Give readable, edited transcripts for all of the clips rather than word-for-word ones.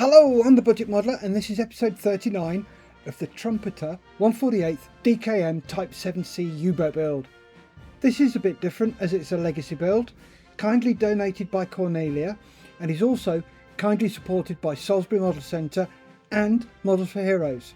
Hello, I'm the Budget Modeler and this is episode 39 of the Trumpeter 148th DKM Type 7C U-boat build. This is a bit different as it's a legacy build, kindly donated by Cornelia, and is also kindly supported by Salisbury Model Centre and Models for Heroes.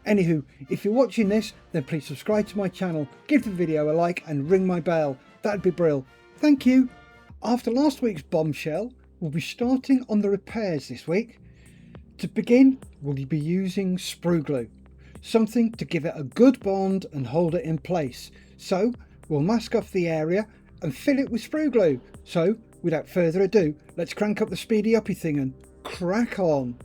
Anywho, if you're watching this, then please subscribe to my channel, give the video a like and ring my bell. That'd be brill. Thank you. After last week's bombshell, we'll be starting on the repairs this week. To begin, we'll be using sprue glue, something to give it a good bond and hold it in place. So we'll mask off the area and fill it with sprue glue. So without further ado, let's crank up the speedy uppy thing and crack on.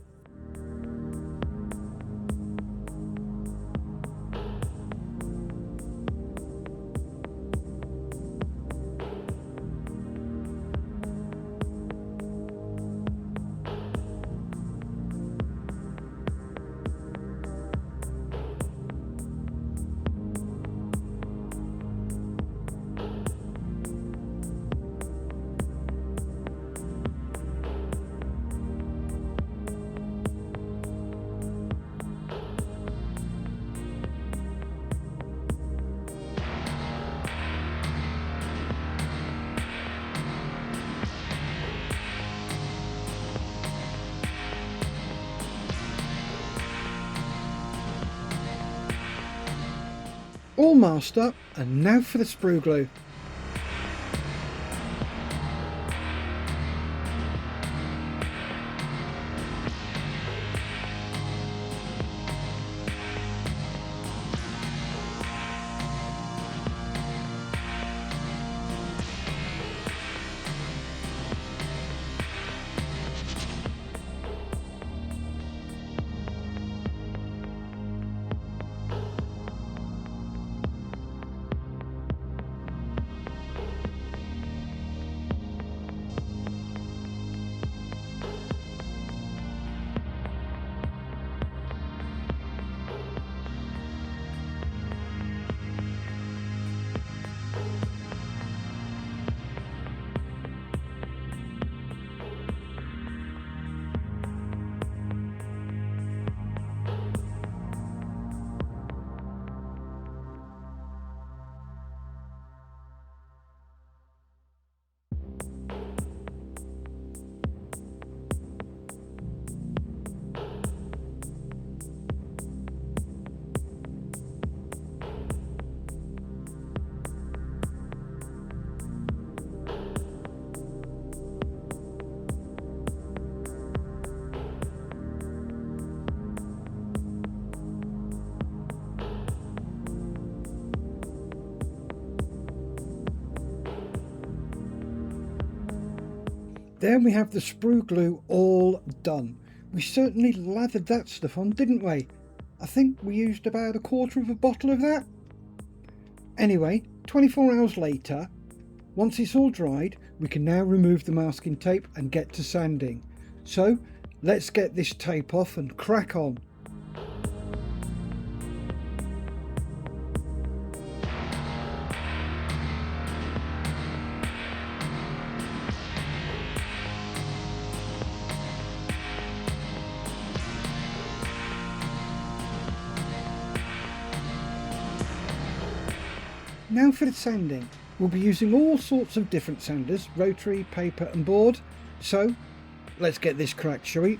All masked up, and now for the sprue glue. There we have the sprue glue all done. We certainly lathered that stuff on, didn't we? I think we used about 1/4 of a bottle of that. Anyway, 24 hours later, once it's all dried, we can now remove the masking tape and get to sanding. So let's get this tape off and crack on. Now for the sanding. We'll be using all sorts of different sanders, rotary, paper and board. So let's get this cracked, shall we?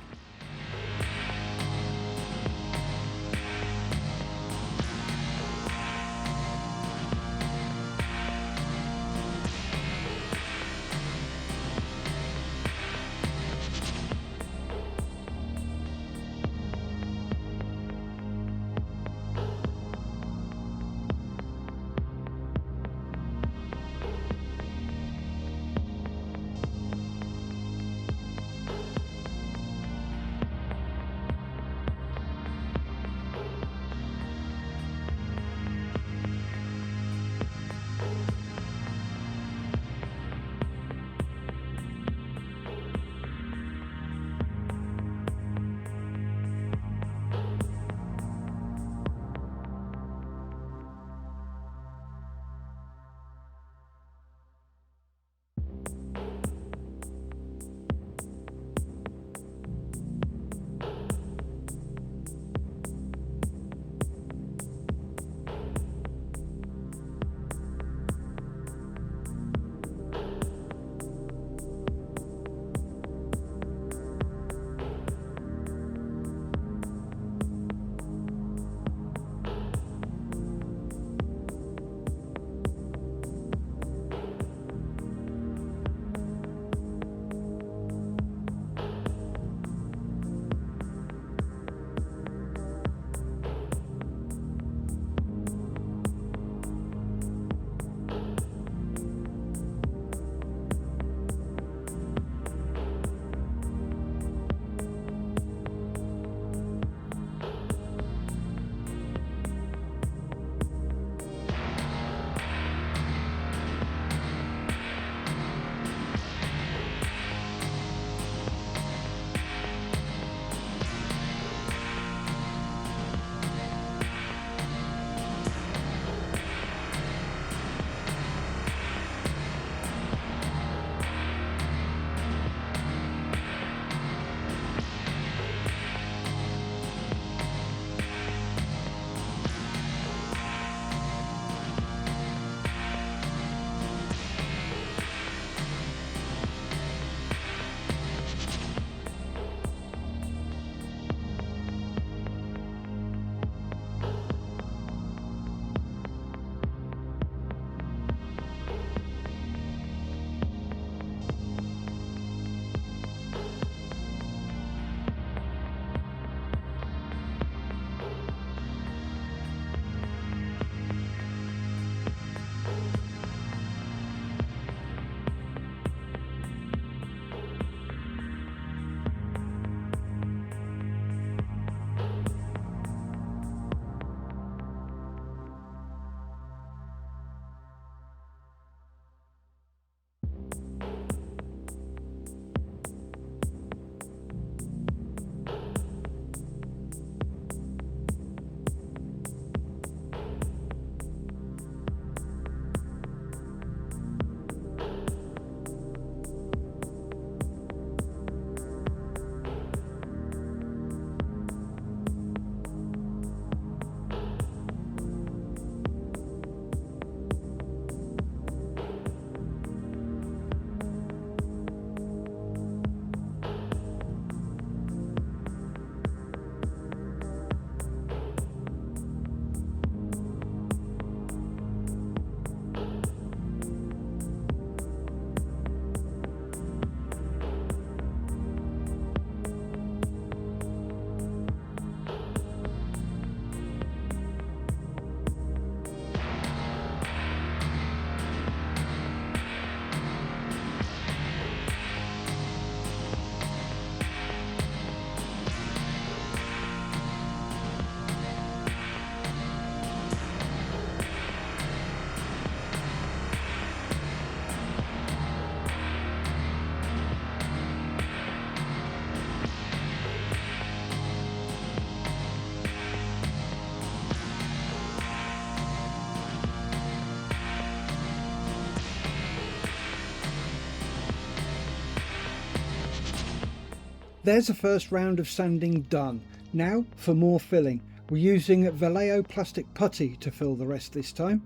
There's the first round of sanding done. Now for more filling. We're using Vallejo plastic putty to fill the rest this time.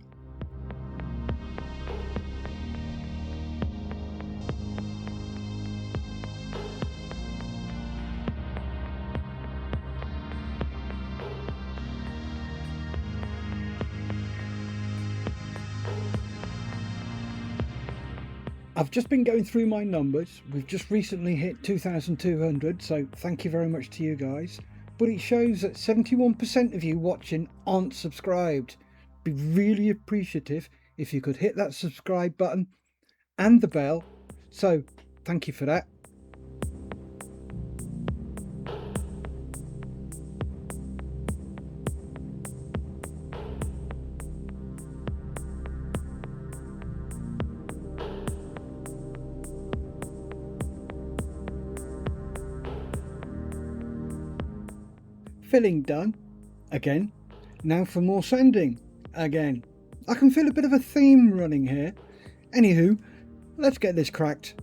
I've just been going through my numbers. We've just recently hit 2,200, so thank you very much to you guys. But it shows that 71% of you watching aren't subscribed. Be really appreciative if you could hit that subscribe button and the bell. So thank you for that. Filling done. Again. Now for more sanding. Again. I can feel a bit of a theme running here. Anywho, let's get this cracked.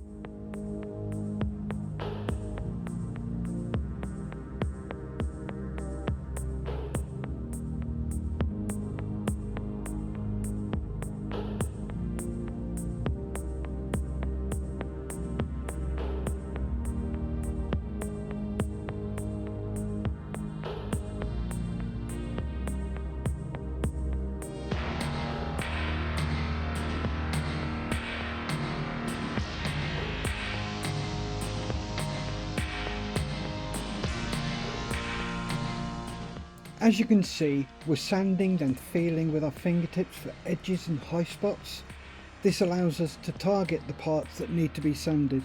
As you can see, we're sanding and feeling with our fingertips for edges and high spots. This allows us to target the parts that need to be sanded.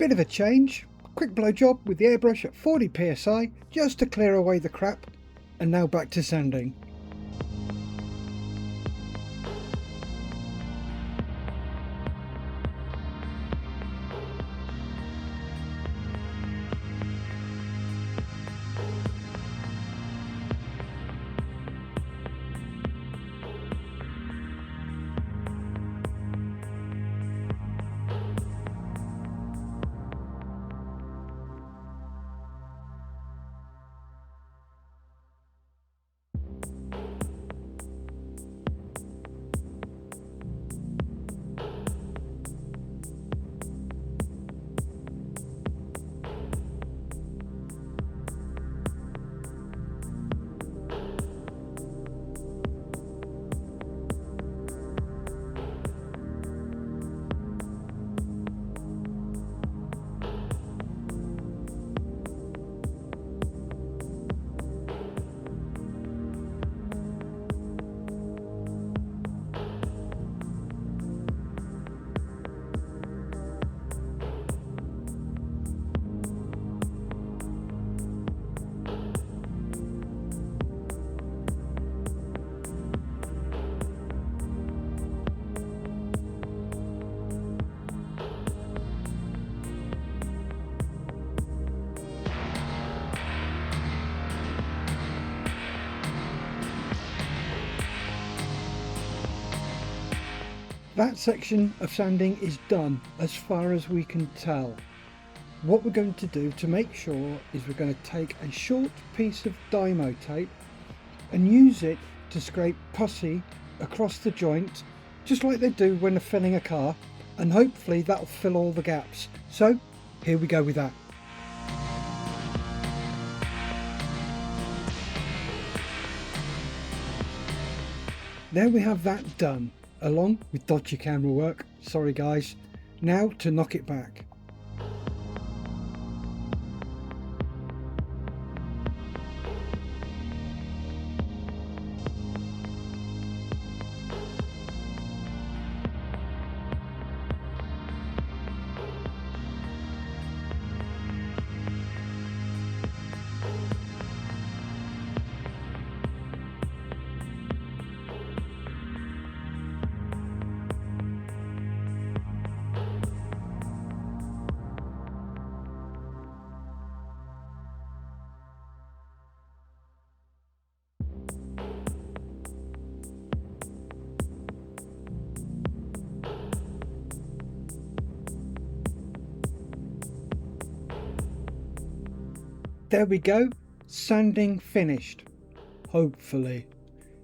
Bit of a change, quick blow job with the airbrush at 40 psi just to clear away the crap, and now back to sanding. That section of sanding is done as far as we can tell. What we're going to do to make sure is we're going to take a short piece of Dymo tape and use it to scrape posse across the joint, just like they do when they're filling a car, and hopefully that'll fill all the gaps. So here we go with that. There we have that done, along with dodgy camera work. Sorry guys. Now to knock it back. There we go, sanding finished, hopefully.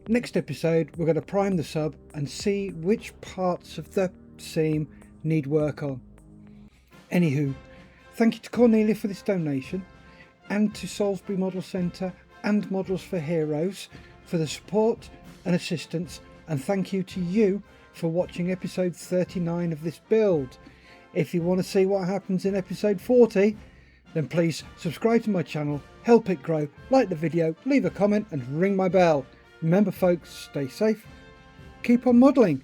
Next episode we're going to prime the sub and see which parts of the seam need work on. Anywho, thank you to Cornelia for this donation, and to Salisbury Model Centre and Models for Heroes for the support and assistance, and thank you to you for watching episode 39 of this build. If you want to see what happens in episode 40, then please subscribe to my channel, help it grow, like the video, leave a comment and ring my bell. Remember folks, stay safe, keep on modelling.